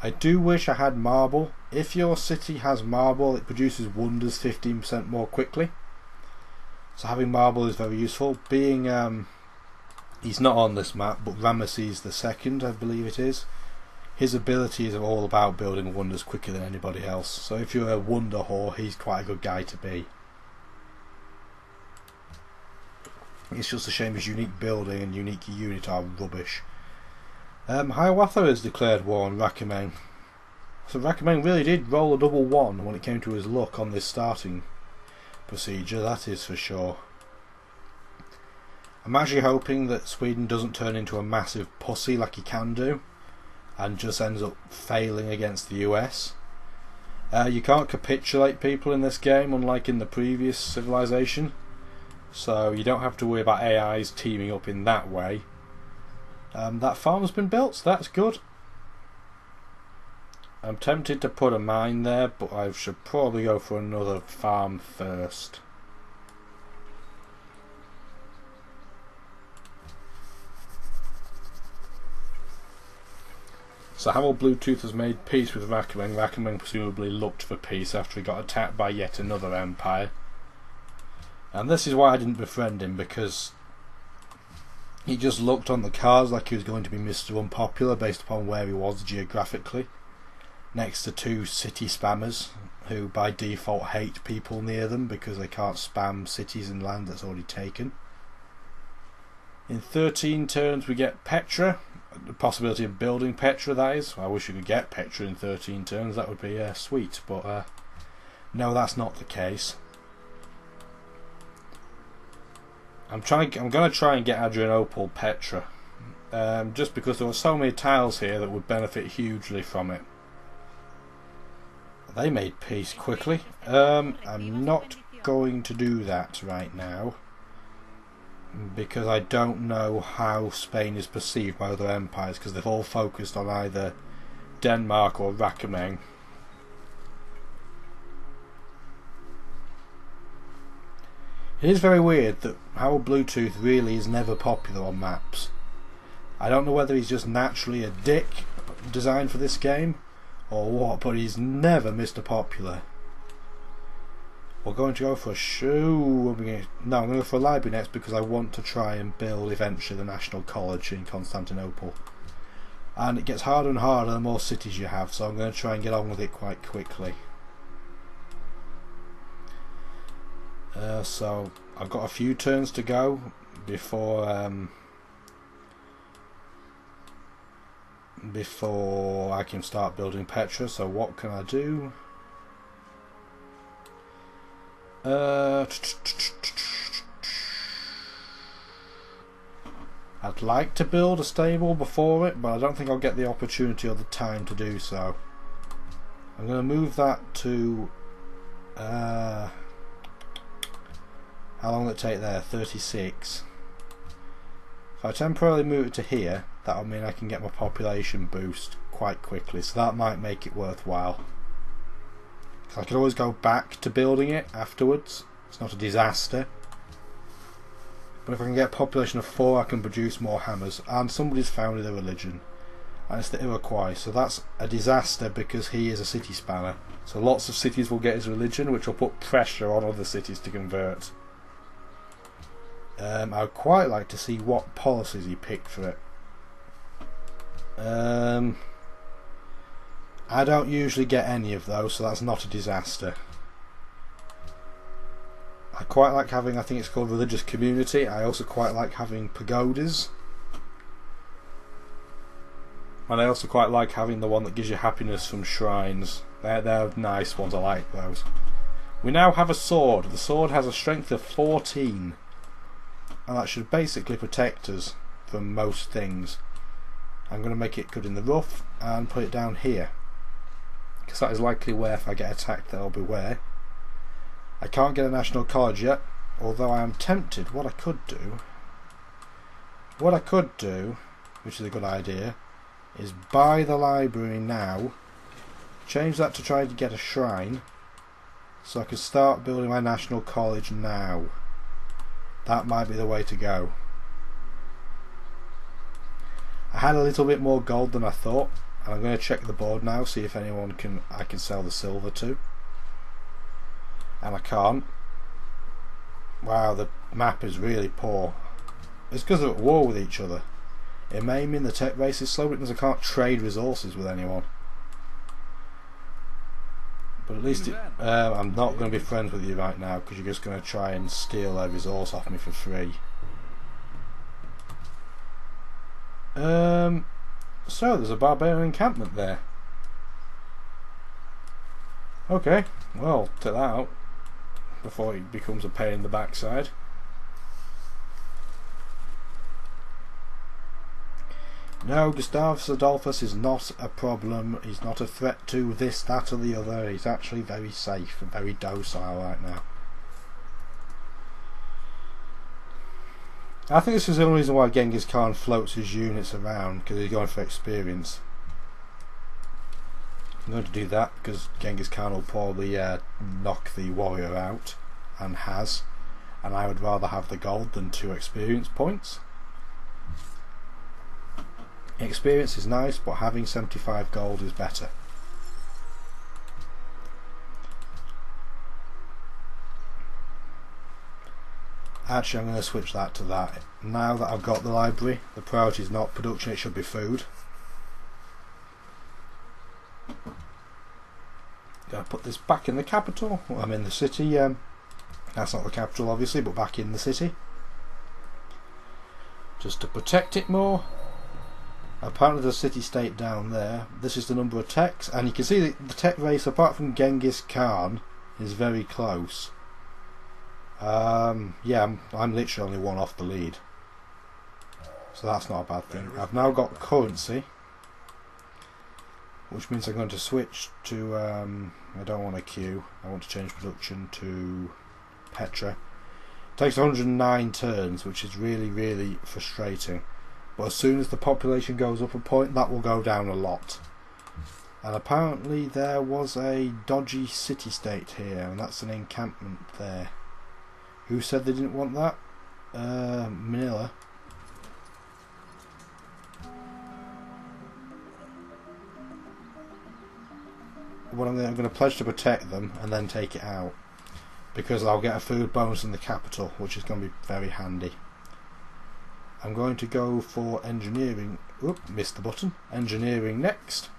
I do wish I had marble. If your city has marble, it produces wonders 15% more quickly. So having marble is very useful. Being he's not on this map, but Ramesses II, I believe it is. His abilities are all about building wonders quicker than anybody else. So if you're a wonder whore, he's quite a good guy to be. It's just a shame his unique building and unique unit are rubbish. Hiawatha has declared war on Rakimeng. So Rakimeng really did roll a double 1 when it came to his luck on this starting procedure, that is for sure. I'm actually hoping that Sweden doesn't turn into a massive pussy like he can do, and just ends up failing against the US. You can't capitulate people in this game, unlike in the previous civilization, so you don't have to worry about AIs teaming up in that way. That farm's been built, so that's good. I'm tempted to put a mine there, but I should probably go for another farm first. So Harold Bluetooth has made peace with Rakimeng. Rakimeng presumably looked for peace after he got attacked by yet another empire. And this is why I didn't befriend him, because he just looked on the cards like he was going to be Mr. Unpopular based upon where he was geographically, next to 2 city spammers who by default hate people near them because they can't spam cities and land that's already taken. In 13 turns we get Petra, the possibility of building Petra, that is. I wish you could get Petra in 13 turns, that would be sweet, but no, that's not the case. I'm going to try and get Adrianople Petra, just because there are so many tiles here that would benefit hugely from it. They made peace quickly. I'm not going to do that right now, because I don't know how Spain is perceived by other empires, because they've all focused on either Denmark or Rakimeng. It is very weird that Harold Bluetooth really is never popular on maps. I don't know whether he's just naturally a dick designed for this game or what, but he's never Mr. Popular. We're going to go for a shoe. No, I'm going to go for a library next, because I want to try and build eventually the National College in Constantinople. And it gets harder and harder the more cities you have, so I'm going to try and get on with it quite quickly. So I've got a few turns to go before I can start building Petra. So what can I do? I'd like to build a stable before it, but I don't think I'll get the opportunity or the time to do so. I'm going to move that to how long will it take there? 36. If I temporarily move it to here, that'll mean I can get my population boost quite quickly, so that might make it worthwhile. So I could always go back to building it afterwards. It's not a disaster. But if I can get a population of 4, I can produce more hammers. And somebody's founded a religion, and it's the Iroquois, so that's a disaster because he is a city spanner. So lots of cities will get his religion, which will put pressure on other cities to convert. I'd quite like to see what policies he picked for it. I don't usually get any of those, so that's not a disaster. I quite like having, I think it's called religious community. I also quite like having pagodas. And I also quite like having the one that gives you happiness from shrines. They're nice ones, I like those. We now have a sword. The sword has a strength of 14. And that should basically protect us from most things. I'm going to make it good in the rough and put it down here, because that is likely where, if I get attacked, that'll be where. I can't get a national college yet, although I am tempted. What I could do, which is a good idea, is buy the library now, change that to try to get a shrine, so I can start building my national college now. That might be the way to go. I had a little bit more gold than I thought, And I'm going to check the board now, see if anyone I can sell the silver to. And I can't. Wow, the map is really poor. It's because they're at war with each other. It may mean the tech race is slow because I can't trade resources with anyone. But at least I'm not going to be friends with you right now because you're just going to try and steal a resource off me for free. So there's a barbarian encampment there. Okay, well, take that out before it becomes a pain in the backside. No, Gustavus Adolphus is not a problem. He's not a threat to this, that or the other. He's actually very safe and very docile right now. I think this is the only reason why Genghis Khan floats his units around, because he's going for experience. I'm going to do that because Genghis Khan will probably knock the warrior out, and has, and I would rather have the gold than 2 experience points. Experience is nice, but having 75 gold is better. Actually, I'm going to switch that to that. Now that I've got the library, the priority is not production, it should be food. Gotta put this back in the capital. Well, I'm in the city. That's not the capital, obviously, but back in the city. Just to protect it more. Apparently the city-state down there. This is the number of techs, and you can see that the tech race, apart from Genghis Khan, is very close. Yeah, I'm literally only 1 off the lead, so that's not a bad thing. I've now got currency, which means I'm going to switch to I don't want a queue, I want to change production to Petra. It takes 109 turns, which is really frustrating, but as soon as the population goes up a point, that will go down a lot. And apparently there was a dodgy city-state here, and that's an encampment there. Who said they didn't want that? Manila. Well, I'm going to pledge to protect them and then take it out, because I'll get a food bonus in the capital, which is going to be very handy. I'm going to go for engineering. Oop, missed the button. Engineering next.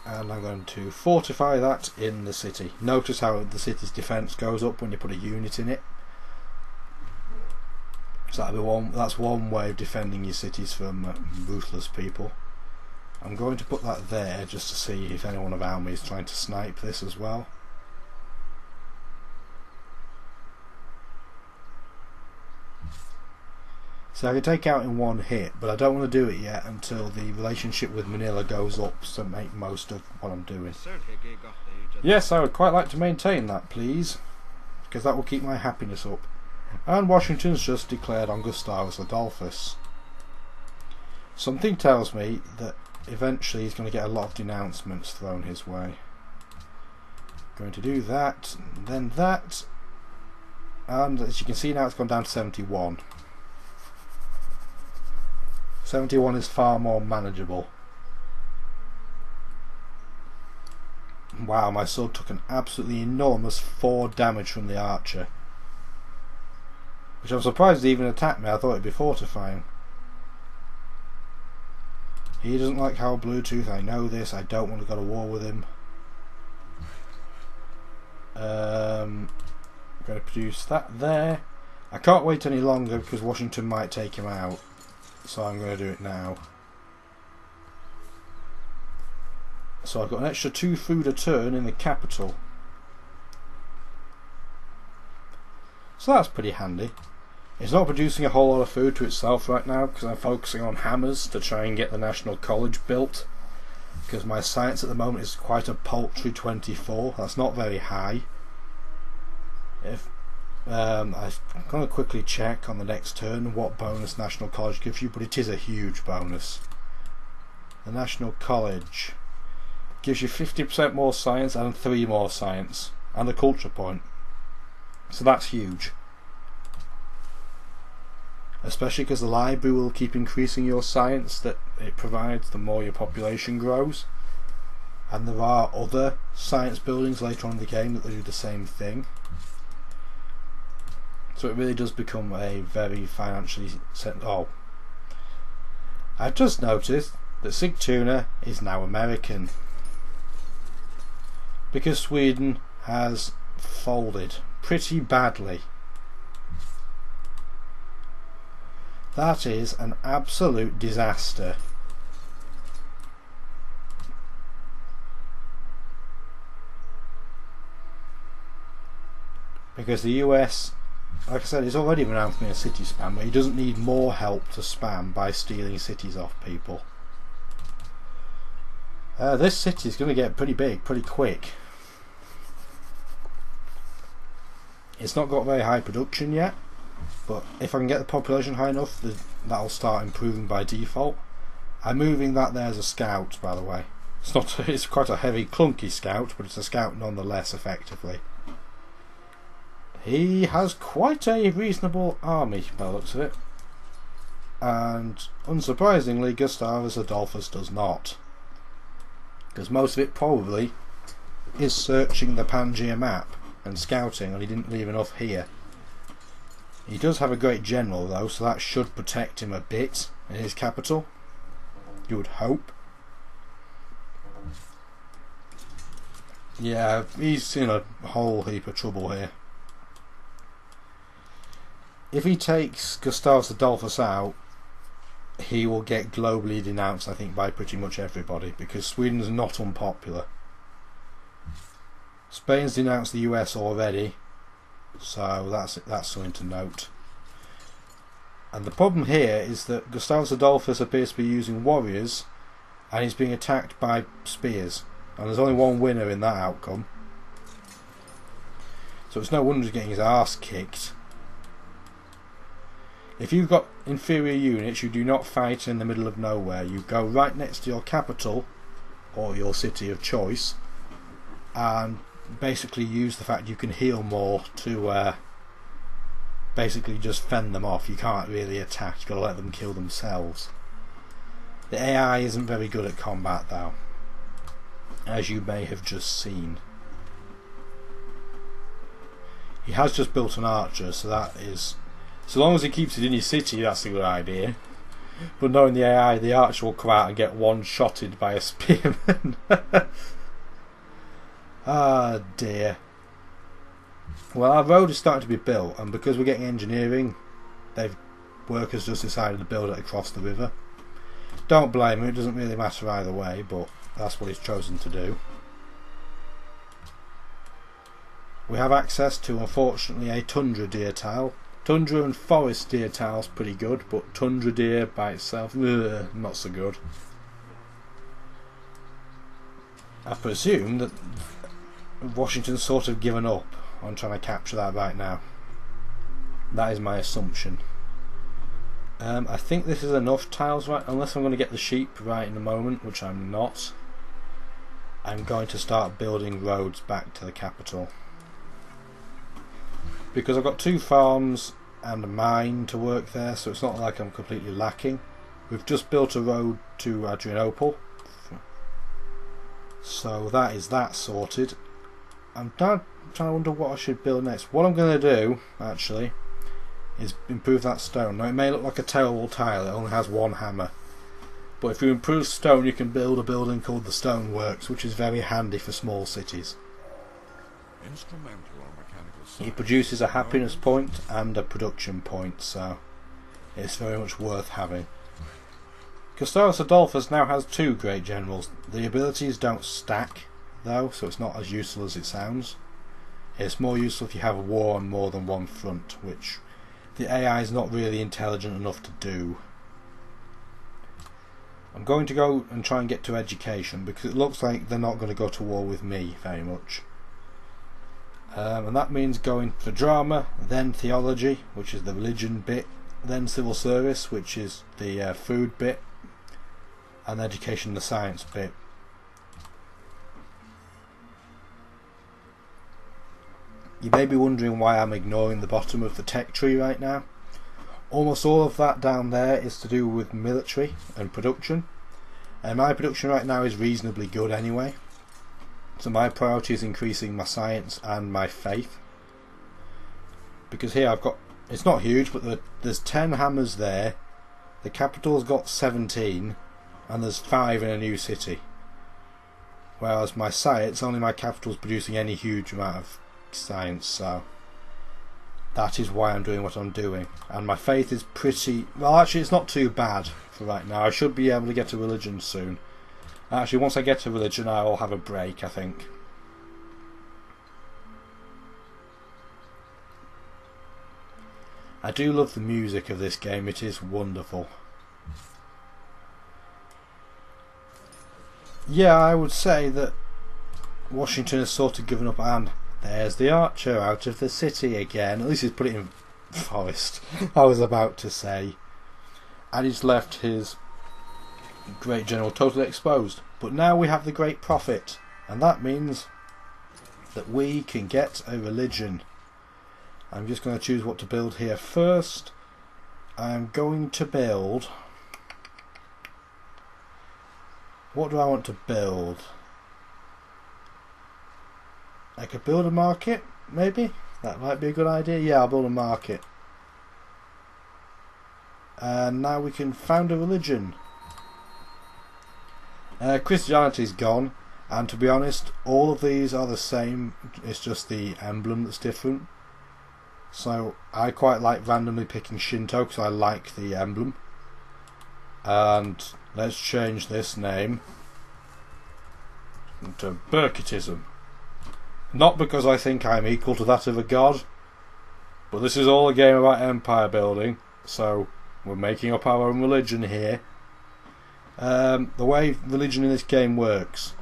And I'm going to fortify that in the city. Notice how the city's defence goes up when you put a unit in it. So that's one way of defending your cities from ruthless people. I'm going to put that there just to see if anyone around me is trying to snipe this as well. So I can take out in 1 hit, but I don't want to do it yet until the relationship with Manila goes up to make most of what I'm doing. Yes, I would quite like to maintain that, please, because that will keep my happiness up. And Washington's just declared on Gustavus Adolphus. Something tells me that eventually he's going to get a lot of denouncements thrown his way. Going to do that, and then that, and as you can see now it's gone down to 71. 71 is far more manageable. Wow, my sword took an absolutely enormous 4 damage from the archer, which I'm surprised he even attacked me. I thought it'd be fortifying. He doesn't like Howard Bluetooth, I know this. I don't want to go to war with him. I'm going to produce that there. I can't wait any longer because Washington might take him out, so I'm going to do it now. So I've got an extra 2 food a turn in the capital, so that's pretty handy. It's not producing a whole lot of food to itself right now because I'm focusing on hammers to try and get the National College built, because my science at the moment is quite a paltry 24. That's not very high. If I'm going to quickly check on the next turn what bonus National College gives you, but it is a huge bonus. The National College gives you 50% more science and 3 more science and a culture point, so that's huge. especially because the library will keep increasing your science that it provides the more your population grows. And there are other science buildings later on in the game that do the same thing. So it really does become a very financially... Oh, I've just noticed that Sigtuna is now American. Because Sweden has folded pretty badly. That is an absolute disaster. Because the US, like I said, is already renowned for being a city spammer. He doesn't need more help to spam by stealing cities off people. This city is going to get pretty big, pretty quick. It's not got very high production yet, but if I can get the population high enough, that'll start improving by default. I'm moving that there as a scout, by the way. It's quite a heavy, clunky scout, but it's a scout nonetheless, effectively. He has quite a reasonable army, by the looks of it. And, unsurprisingly, Gustavus Adolphus does not. Because most of it probably is searching the Pangaea map and scouting, and he didn't leave enough here. He does have a great general though, so that should protect him a bit in his capital. You would hope. Yeah, he's in a whole heap of trouble here. If he takes Gustavus Adolphus out, he will get globally denounced, I think, by pretty much everybody, because Sweden's not unpopular. Spain's denounced the US already, so that's something to note. And the problem here is that Gustavus Adolphus appears to be using warriors, and he's being attacked by spears, and there's only one winner in that outcome. So it's no wonder he's getting his arse kicked. If you've got inferior units, you do not fight in the middle of nowhere. You go right next to your capital, or your city of choice, and basically use the fact you can heal more to basically just fend them off. You can't really attack, you've got to let them kill themselves. The AI isn't very good at combat though, as you may have just seen. He has just built an archer, so that is... So long as he keeps it in his city, that's a good idea. But knowing the AI, the archer will come out and get one-shotted by a spearman. Ah dear. Well, our road is starting to be built, and because we're getting engineering, workers just decided to build it across the river. Don't blame him, it doesn't really matter either way, but that's what he's chosen to do. We have access to, unfortunately, a tundra deer tile. Tundra and forest deer tile's pretty good, but tundra deer by itself, not so good. I presume that Washington's sort of given up on trying to capture that right now. That is my assumption. I think this is enough tiles, right? Unless I'm going to get the sheep right in a moment, which I'm not. I'm going to start building roads back to the capital. Because I've got 2 farms and a mine to work there, so it's not like I'm completely lacking. We've just built a road to Adrianople, so that is that sorted. I'm now trying to wonder what I should build next. What I'm going to do, actually, is improve that stone. Now it may look like a terrible tile, it only has 1 hammer. But if you improve stone, you can build a building called the Stoneworks, which is very handy for small cities. It produces a happiness point and a production point, so it's very much worth having. Gustavus Adolphus now has 2 great generals. The abilities don't stack though, so it's not as useful as it sounds. It's more useful if you have a war on more than one front, which the AI is not really intelligent enough to do. I'm going to go and try and get to education, because it looks like they're not going to go to war with me very much. And that means going for drama, then theology, which is the religion bit, then civil service, which is the food bit, and education, the science bit. You may be wondering why I'm ignoring the bottom of the tech tree right now. Almost all of that down there is to do with military and production, and my production right now is reasonably good anyway, so my priority is increasing my science and my faith, because here I've got, it's not huge, but there's 10 hammers there, the capital's got 17, and there's 5 in a new city, whereas my science, only my capital's producing any huge amount of science, so that is why I'm doing what I'm doing. And my faith is pretty, well, actually it's not too bad for right now. I should be able to get a religion soon. Actually, once I get a religion I will have a break, I think. I do love the music of this game, it is wonderful. Yeah, I would say that Washington has sort of given up, and there's the archer out of the city again. At least he's put it in forest, I was about to say. And he's left his great general totally exposed. But now we have the great prophet, and that means that we can get a religion. I'm just going to choose what to build here first. I'm going to build... What do I want to build? I could build a market, maybe? That might be a good idea. Yeah, I'll build a market. And now we can found a religion. Christianity's gone, and to be honest, all of these are the same, it's just the emblem that's different. So I quite like randomly picking Shinto because I like the emblem. And let's change this name to Burkittism. Not because I think I'm equal to that of a god, but this is all a game about empire building, so we're making up our own religion here. The way religion in this game works,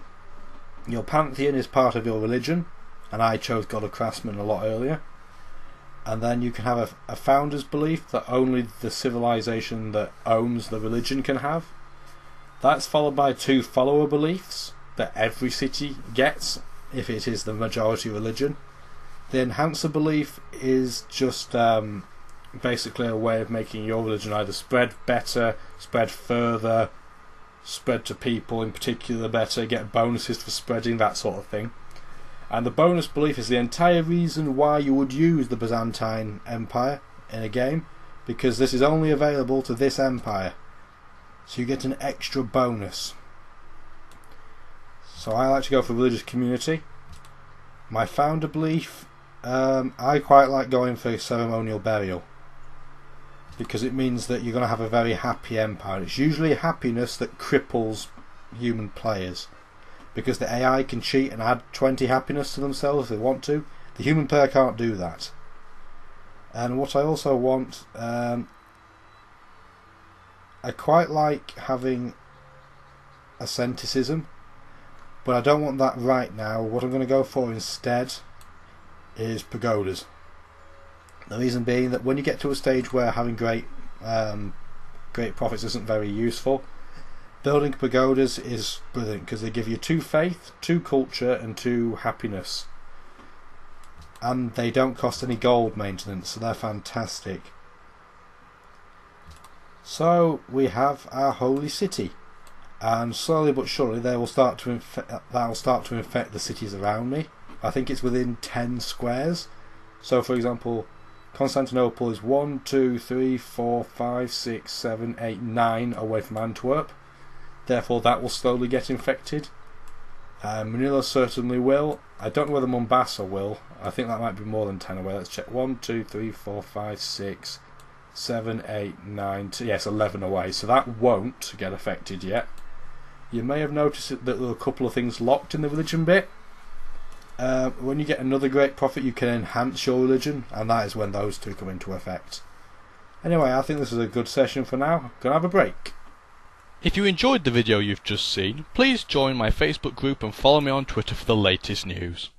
your pantheon is part of your religion, and I chose God of Craftsmen a lot earlier. And then you can have a founder's belief that only the civilization that owns the religion can have. That's followed by 2 follower beliefs that every city gets if it is the majority religion. The enhancer belief is just basically a way of making your religion either spread better, spread further, spread to people in particular better, get bonuses for spreading, that sort of thing. And the bonus belief is the entire reason why you would use the Byzantine Empire in a game, because this is only available to this empire, so you get an extra bonus. So I like to go for religious community. My founder belief, I quite like going for ceremonial burial, because it means that you're going to have a very happy empire. It's usually happiness that cripples human players, because the AI can cheat and add 20 happiness to themselves if they want to. The human player can't do that. And what I also want, I quite like having asceticism, but I don't want that right now. What I'm going to go for instead is pagodas. The reason being that when you get to a stage where having great profits isn't very useful, building pagodas is brilliant because they give you 2 faith, 2 culture and 2 happiness, and they don't cost any gold maintenance, so they're fantastic. So we have our holy city, and slowly but surely they will start to that will start to infect the cities around me. I think it's within 10 squares. So for example, Constantinople is 1, 2, 3, 4, 5, 6, 7, 8, 9 away from Antwerp. Therefore that will slowly get infected. Manila certainly will. I don't know whether Mombasa will. I think that might be more than 10 away. Let's check. 1, 2, 3, 4, 5, 6, 7, 8, 9, yes, 11 away. So that won't get affected yet. You may have noticed that there are a couple of things locked in the religion bit. When you get another great prophet you can enhance your religion, and that is when those 2 come into effect. Anyway, I think this is a good session for now. I'm going to have a break. If you enjoyed the video you've just seen, please join my Facebook group and follow me on Twitter for the latest news.